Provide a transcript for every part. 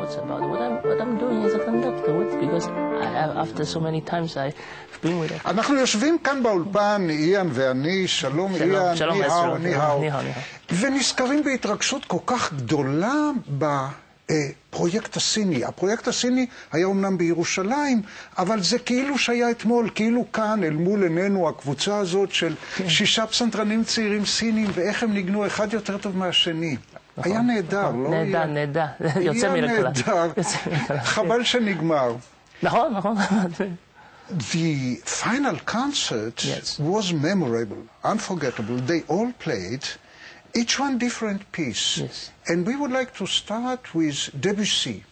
doubts about what I'm doing as a conductor, because after so many times I've been with it. אנחנו יושבים כאן באולפן, איאן ואני, שלום איאן, שלום, ניהאו. ונזכרים בהתרגשות כל כך גדולה בפרויקט הסיני. הפרויקט הסיני היה אומנם בירושלים, אבל זה כאילו שהיה אתמול, כאילו כאן אל מול עינינו הקבוצה הזאת של 6 פסנתרנים צעירים סינים, ואיך הם ניגנו אחד יותר טוב מהשני. היה נהדר, לא? נהדר, יוצא מן הכלל. נהדר, חבל שנגמר. נכון. The final concert was memorable, unforgettable. They all played, each one different piece. Yes. And we would like to start with Debussy.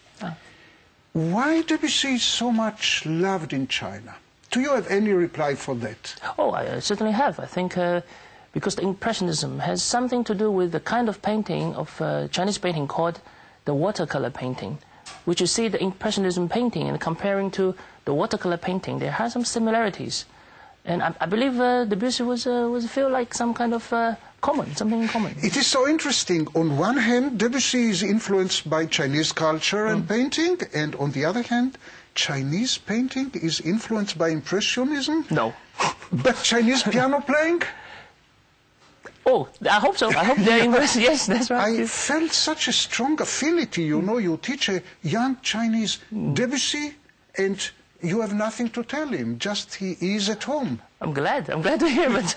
Why Debussy is so much loved in China? Do you have any reply for that? Oh, I certainly have. I think because the Impressionism has something to do with the kind of painting of Chinese painting called the watercolor painting, which you see the Impressionism painting and comparing to the watercolor painting, there are some similarities. And I believe Debussy was feel like some kind of something in common. It is so interesting. On one hand, Debussy is influenced by Chinese culture and painting, and on the other hand, Chinese painting is influenced by Impressionism? No. But Chinese piano playing? Oh, I hope so. I hope they're influenced. Yes, that's right. I felt such a strong affinity, you know. You teach a young Chinese Debussy, and you have nothing to tell him, just he is at home. I'm glad to hear, but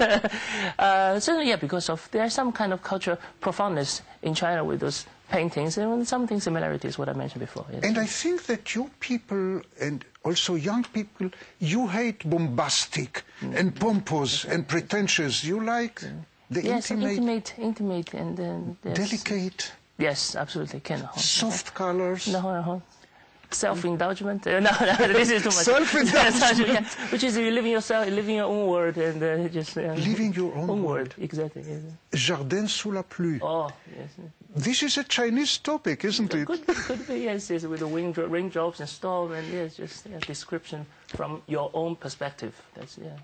certainly, yeah, because there's some kind of cultural profoundness in China with those paintings, and something similarities, what I mentioned before. Yes. And I think that you people, and also young people, you hate bombastic and pompous and pretentious. You like the intimate, and delicate. Yes, absolutely. Soft colors. No. Self-indulgent? No, this is too much. Self-indulgent. Yeah. Which is you living your own world and just... living your own world. Exactly. Yes. Jardin sous la pluie. Oh, yes. This is a Chinese topic, isn't it? Could be, yes, with the raindrops and storm, and yes, just a description from your own perspective. That's, yeah.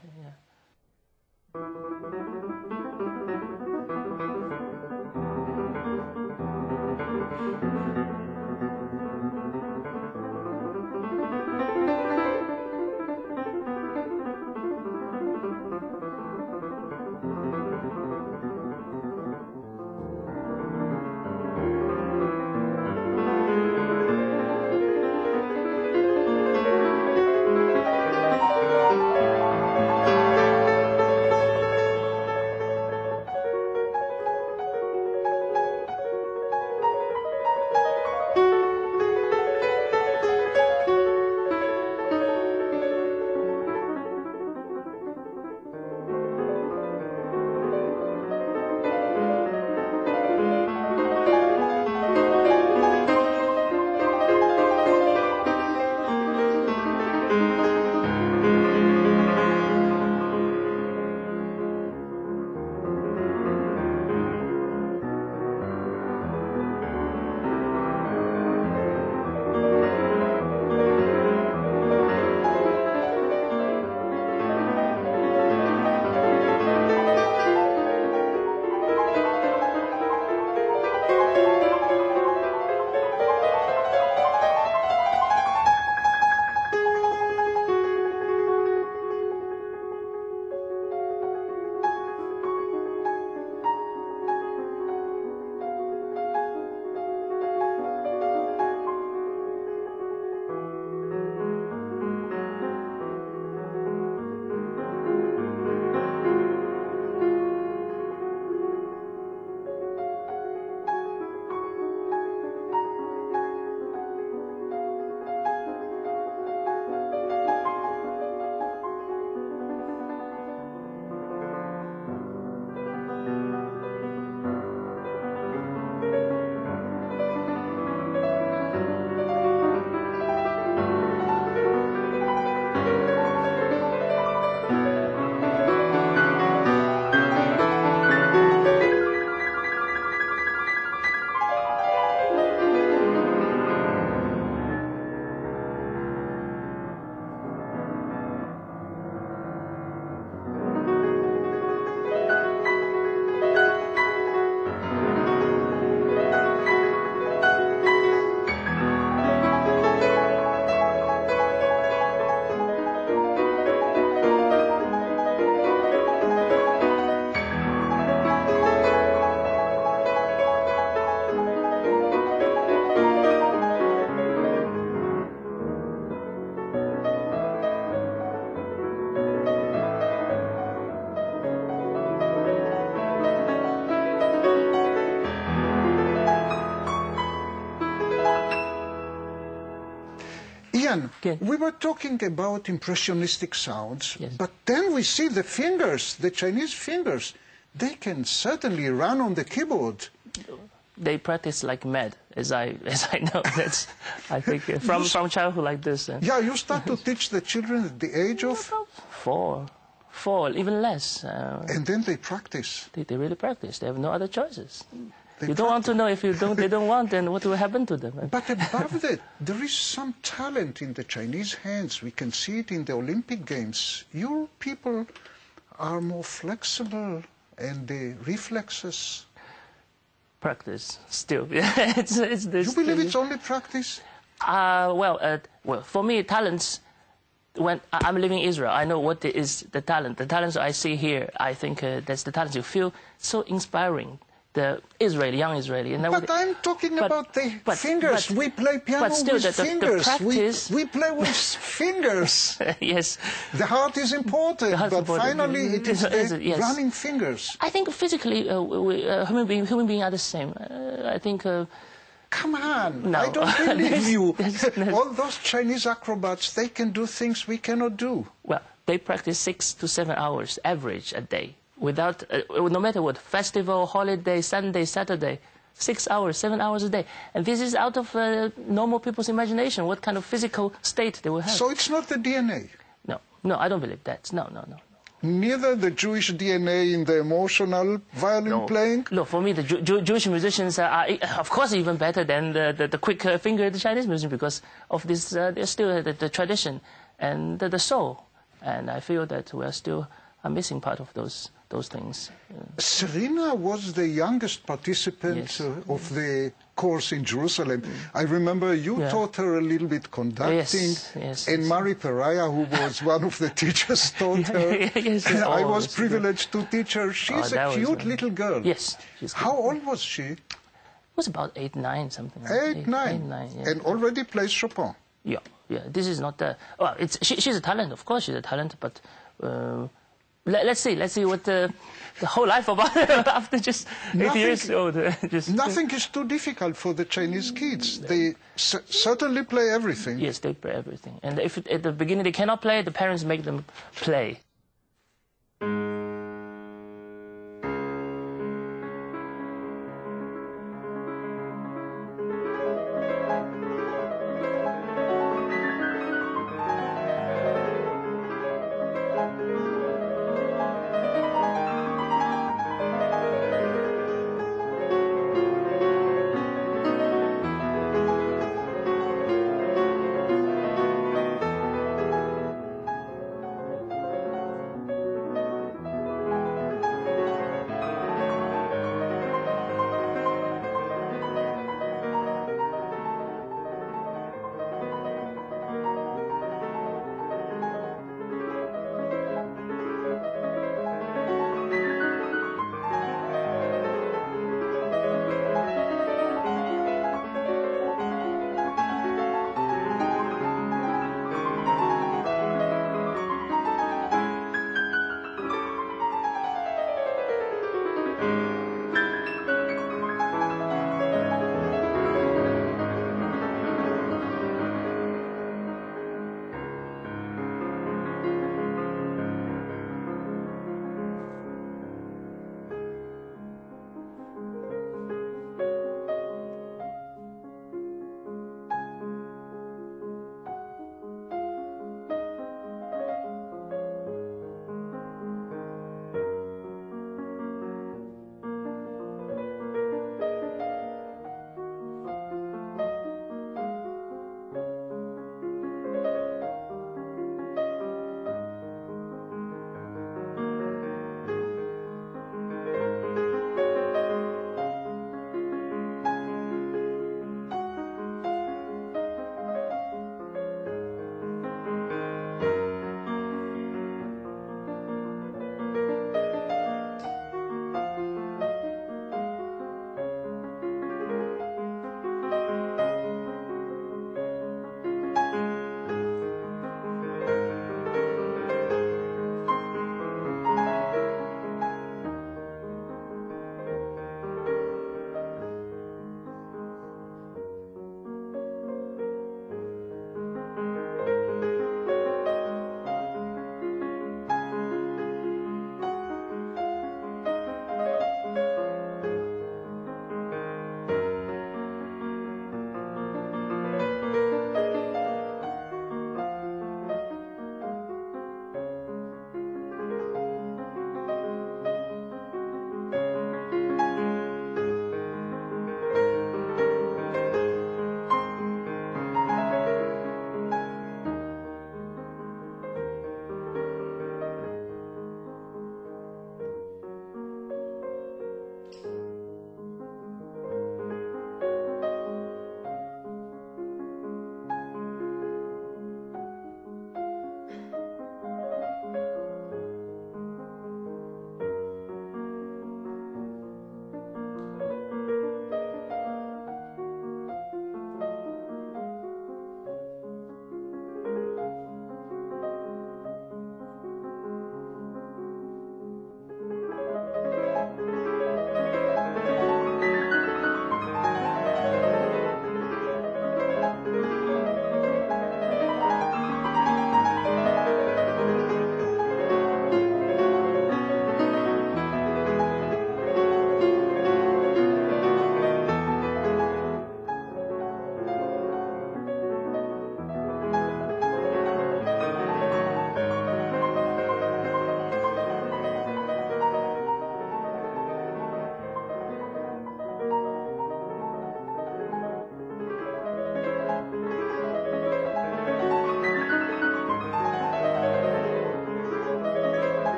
Again, Okay. we were talking about impressionistic sounds, Yes. but then we see the fingers, the Chinese fingers. They can certainly run on the keyboard. They practice like mad, as I know. That's, I think, from childhood like this. Yeah, you start to teach the children at the age of... Four, even less. And then they practice. They really practice. They have no other choices. They You don't want to know if they don't want, then what will happen to them? But above that, there is some talent in the Chinese hands. We can see it in the Olympic Games. Your people are more flexible, and the reflexes... Practice, still. it's this. You believe it's only practice? Well, for me, talents, when I'm living in Israel, I know what is the talent. The talents I see here, I think that's the talents you feel so inspiring. The young Israeli. And But I'm talking about the fingers. We play piano still, with fingers. The practice... we play with fingers. Yes. The heart is important, but finally it is the yes. running fingers. I think physically, human beings are the same. I think... Come on, no. I don't believe you. There's All those Chinese acrobats, they can do things we cannot do. Well, they practice 6 to 7 hours average a day. Without, no matter what, festival, holiday, Sunday, Saturday, 6 hours, 7 hours a day. And this is out of normal people's imagination, what kind of physical state they will have. So it's not the DNA? No, I don't believe that. No. Neither the Jewish DNA in the emotional violin playing? No, for me, the Jewish musicians are, of course, even better than the quick finger the Chinese musicians because of this, they're still the tradition and the soul. And I feel that we are still a missing part of those things. Serena was the youngest participant Yes. Of the course in Jerusalem. I remember you taught her a little bit conducting, Yes, and Mari Peraya, who was one of the teachers, taught her. Yes, I was privileged to teach her. She's a cute little girl. Yes. How old was she? It was about 8, 9, something. 8, 9. 8, 9, yeah. And already plays Chopin. Yeah. This is not well. She's a talent, of course. She's a talent, but let's see what the whole life about after just 8 years old. Nothing is too difficult for the Chinese kids. They certainly play everything. Yes, they play everything. And if at the beginning they cannot play, the parents make them play.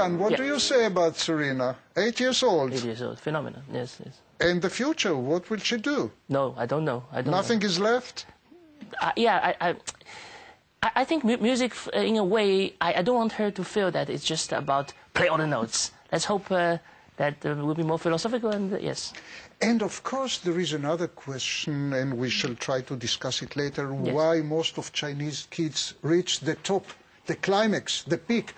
Ian, what do you say about Serena? 8 years old. 8 years old, phenomenal. Yes, yes. And the future, what will she do? No, I don't know. Nothing is left? I think music, in a way, I don't want her to feel that it's just about play all the notes. Let's hope that we'll be more philosophical, and yes. And of course, there is another question, and we shall try to discuss it later, why most of Chinese kids reach the top, the climax, the peak,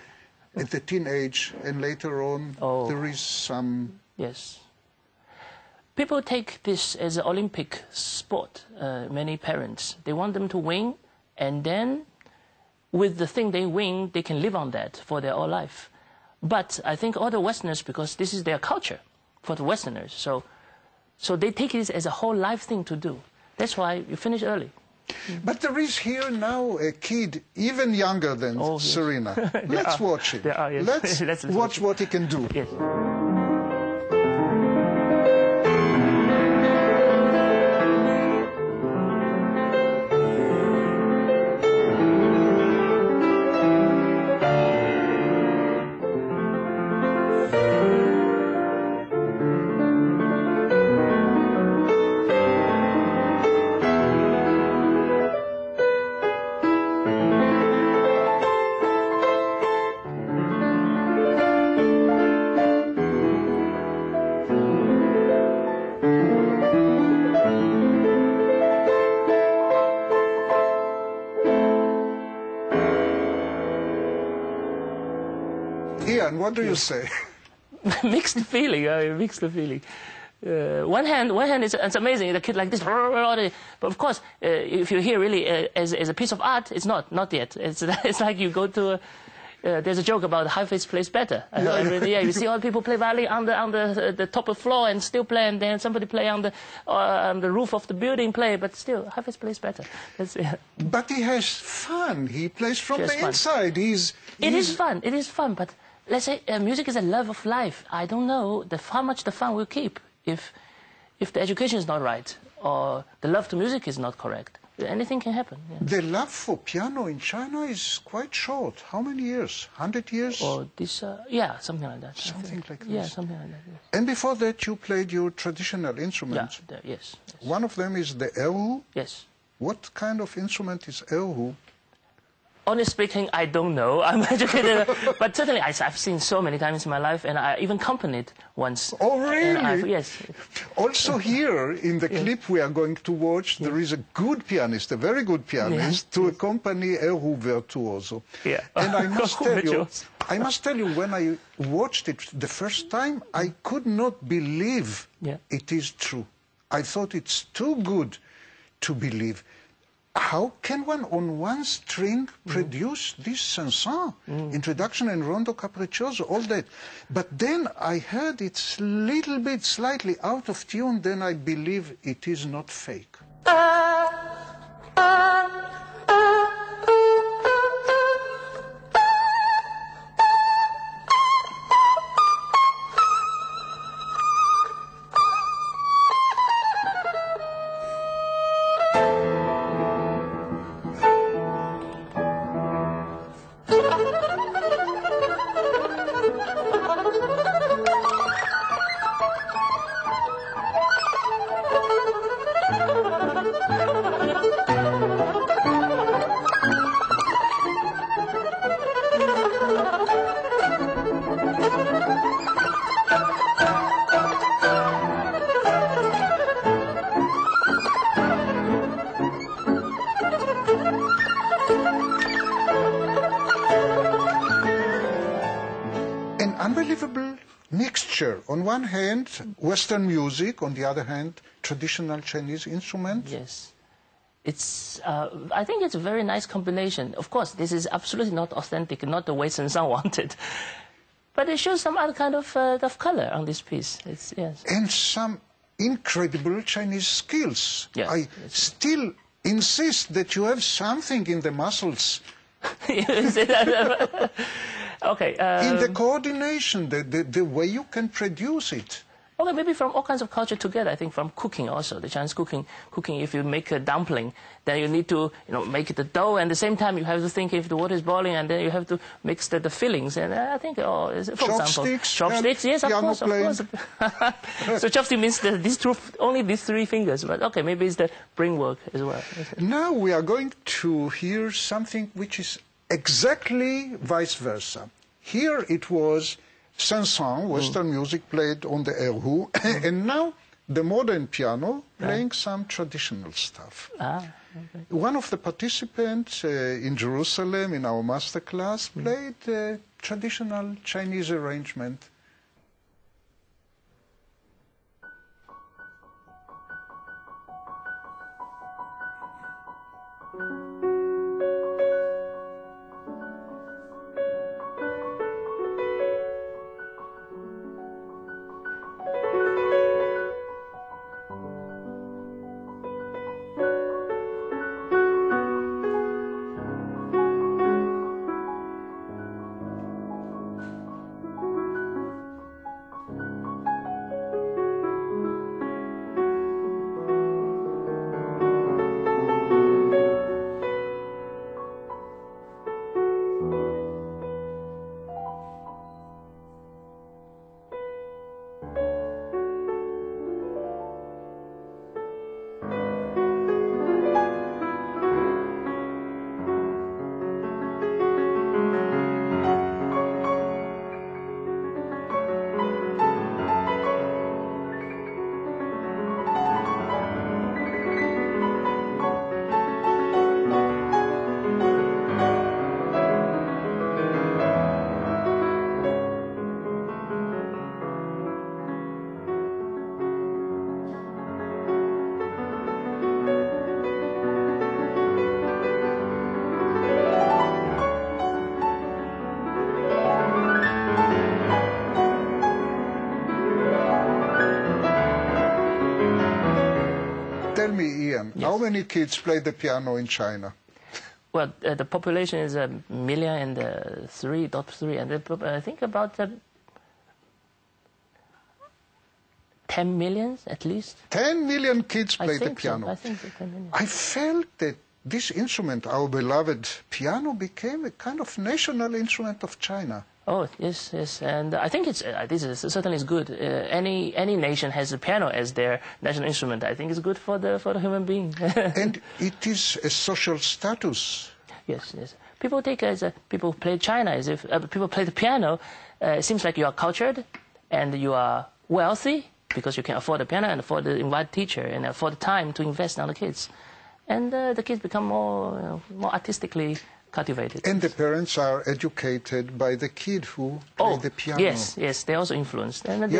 at the teenage, and later on there is some... Yes. People take this as an Olympic sport, many parents. They want them to win, and then with the thing they win, they can live on that for their whole life. But I think all the Westerners, because this is their culture for the Westerners, so they take it as a whole life thing to do. That's why you finish early. But there is here now a kid even younger than Serena. Let's watch it. Yes. Let's watch what he can do. Yes. Ian, what do you say? Mixed feeling, mixed feeling. One hand, it's amazing, a kid like this, but of course, if you hear really as a piece of art, it's not yet. It's like you go to, there's a joke about how face plays better. You see all people play violin on the top of the floor and still play, and then somebody play on the roof of the building play, but still, how face plays better. But he has fun. He plays from the inside. It is fun, but let's say music is a love of life. I don't know how much the fun will keep if the education is not right or the love to music is not correct. Anything can happen. Yeah. The love for piano in China is quite short. How many years? 100 years? Or this, yeah, something like that. Something like this. Yeah, something like that. Yes. And before that, you played your traditional instruments. Yeah, yes. One of them is the erhu. Yes. What kind of instrument is erhu? Honestly speaking, I don't know. I'm educated, but certainly I've seen so many times in my life, and I even accompanied once. Oh, really? Yes. Also here, in the clip we are going to watch, there is a good pianist, a very good pianist, to accompany erhu virtuoso. Yeah. And I must tell you, when I watched it the first time, I could not believe it is true. I thought it's too good to believe. How can one on one string produce this chanson, introduction and rondo capriccioso, all that? But then I heard it's little bit slightly out of tune, then I believe it is not fake. Unbelievable mixture. On one hand, Western music, on the other hand, traditional Chinese instrument. Yes. I think it's a very nice combination. Of course, this is absolutely not authentic, not the way Sensang wanted. But it shows some other kind of color on this piece. Yes. And some incredible Chinese skills. Yes. I still insist that you have something in the muscles. Okay. In the coordination, the way you can produce it. Okay, maybe from all kinds of culture together. I think from cooking also, the Chinese cooking. If you make a dumpling, then you need to, make the dough, and at the same time you have to think if the water is boiling, and then you have to mix the fillings. And I think, for example, chopsticks. Yes, of course. So chopstick means only these three fingers. But okay, maybe it's the brain work as well. Now we are going to hear something which is exactly vice versa. Here it was Saint-Saëns, Western music played on the erhu, and now the modern piano playing some traditional stuff. Okay. One of the participants in Jerusalem in our master class played a traditional Chinese arrangement. Tell me, Ian, how many kids play the piano in China? Well, the population is 1,000,003.3, and I think about 10 million at least. 10 million kids play the piano. I think so, 10 million. I felt that this instrument, our beloved piano, became a kind of national instrument of China. Oh, yes, and I think this certainly is good. Any nation has a piano as their national instrument. I think it's good for the human being. And it is a social status. Yes. People take it as people play China as if people play the piano. It seems like you are cultured and you are wealthy because you can afford the piano and afford the invited teacher and afford the time to invest on the kids, and the kids become more artistically cultivated. And the parents are educated by the kid who play the piano. Yes, they also influenced. And they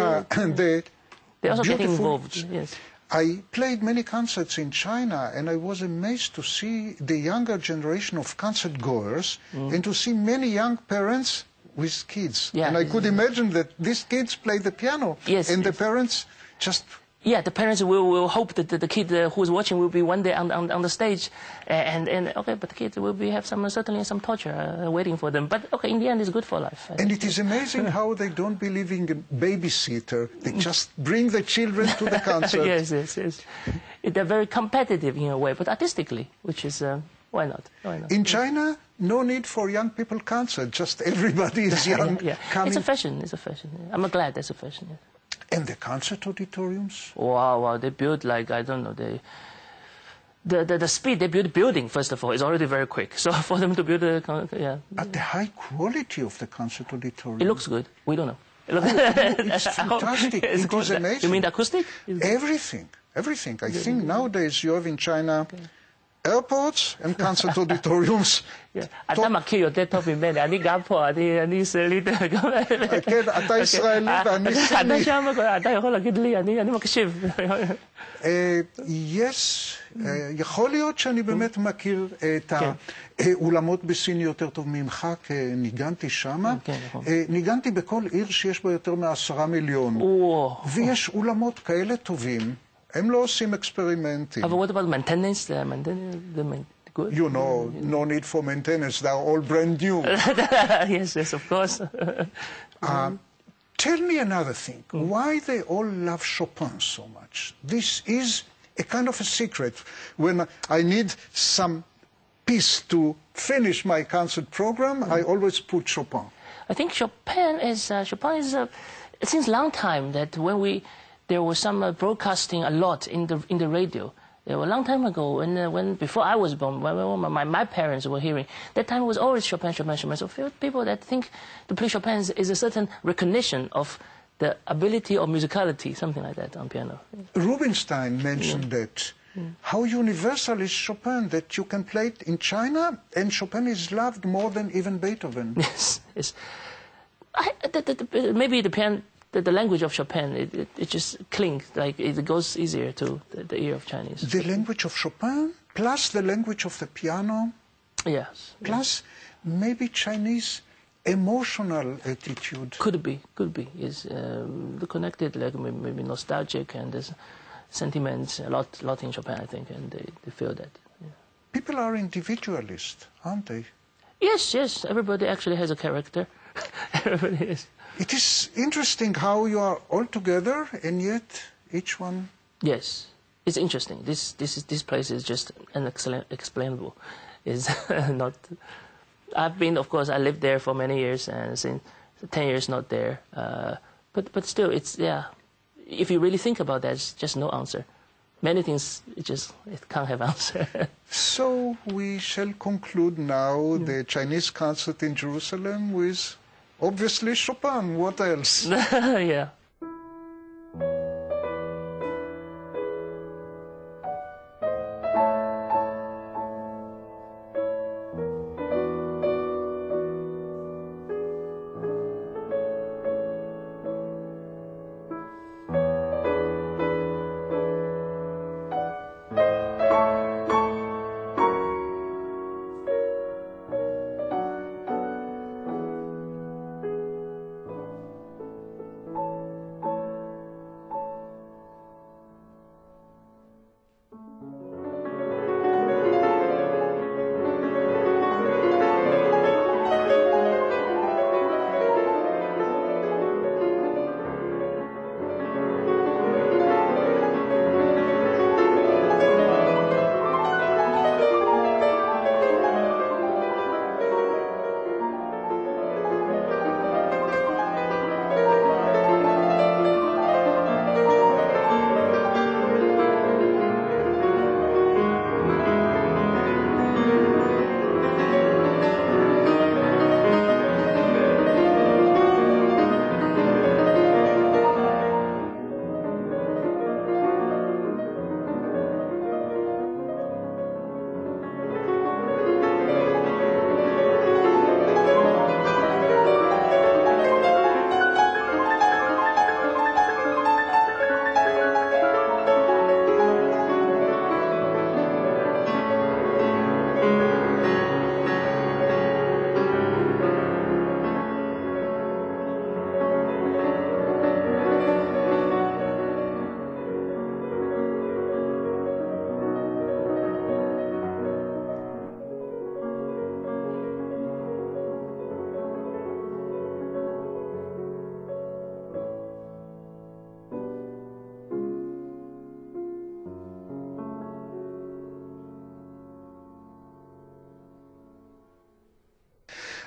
also get involved. Yes. I played many concerts in China, and I was amazed to see the younger generation of concert goers and to see many young parents with kids. Yeah. And I could imagine that these kids play the piano, and the parents just... Yeah, the parents will hope that the kid who is watching will be one day on the stage, and okay, but the kids will have certainly some torture waiting for them. But okay, in the end, it's good for life. And it is amazing how they don't believe in a babysitter. They just bring the children to the concert. Yes. They're very competitive in a way, but artistically, which is why not? In China, no need for young people concert. Just everybody is young. Coming. It's a fashion. I'm glad it's a fashion. Yeah. And the concert auditoriums? Wow, they build like, I don't know, the speed they build building, first of all, is already very quick. So for them to build But the high quality of the concert auditorium. It looks good. We don't know. It's fantastic. It is amazing. You mean the acoustic? Everything. I think nowadays you have in China airports and concert auditoriums. אתה מכיר יותר טוב ממני, אני גם פה, אני ישראלית. כן, אתה ישראלי ואני סיני. אתה שם, אתה יכול להגיד לי, אני מקשיב. יכול להיות שאני באמת מכיר את האולמות בסין יותר טוב ממך, כי ניגנתי שמה. ניגנתי בכל עיר שיש בה יותר מ10 מיליון. ויש אולמות כאלה טובים. הם לא עושים אקספרימנטים. But what about maintenance? Good? You know, no need for maintenance. They're all brand new. Yes, of course. Tell me another thing. Why they all love Chopin so much? This is a kind of a secret. When I need some piece to finish my concert program, I always put Chopin. I think Chopin is it seems long time that when there was some broadcasting a lot in the radio. There were a long time ago, when before I was born, when my parents were hearing, that time was always Chopin, Chopin, Chopin. So people that think to play Chopin is a certain recognition of the ability or musicality, something like that on piano. Rubinstein mentioned that. How universal is Chopin, that you can play it in China, and Chopin is loved more than even Beethoven. Yes, yes. Maybe the piano. The language of Chopin, it just clings, like it goes easier to the ear of Chinese. The language of Chopin, plus the language of the piano, yes, plus maybe Chinese emotional attitude. Could be. Is connected, like maybe nostalgic, and there's sentiments a lot in Chopin, I think, and they feel that. Yeah. People are individualist, aren't they? Yes. Everybody actually has a character. Everybody is. It is interesting how you are all together and yet each one. Yes, it's interesting. This place is just unexplainable. It's not. I've been, of course, I lived there for many years, and since 10 years not there. But still, it's If you really think about that, it's just no answer. Many things it can't have answer. So we shall conclude now the Chinese concert in Jerusalem with. Obviously Chopin, what else? Yeah.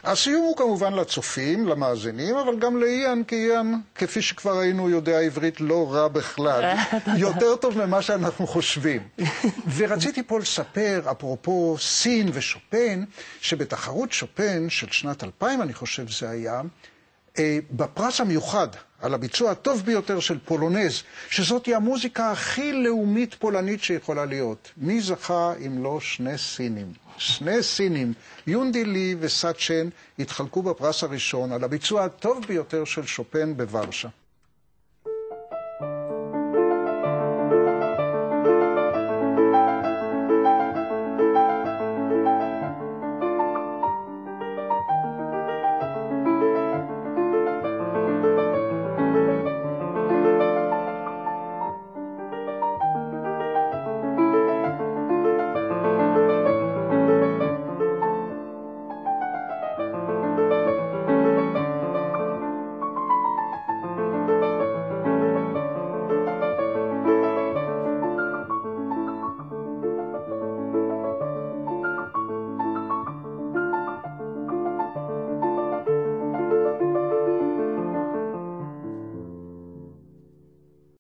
הסיום הוא כמובן לצופים, למאזינים, אבל גם לאיאן, כי איאן, כפי שכבר ראינו, יודע עברית לא רע בכלל, יותר טוב ממה שאנחנו חושבים. ורציתי פה לספר, אפרופו סין ושופן, שבתחרות שופן של שנת 2000, אני חושב זה היה, בפרס המיוחד על הביצוע הטוב ביותר של פולונז, שזאת היא המוזיקה הכי לאומית פולנית שיכולה להיות. מי זכה אם לא שני סינים? שני סינים, יונדי לי וסאצ'ן, התחלקו בפרס הראשון על הביצוע הטוב ביותר של שופן בוורשה.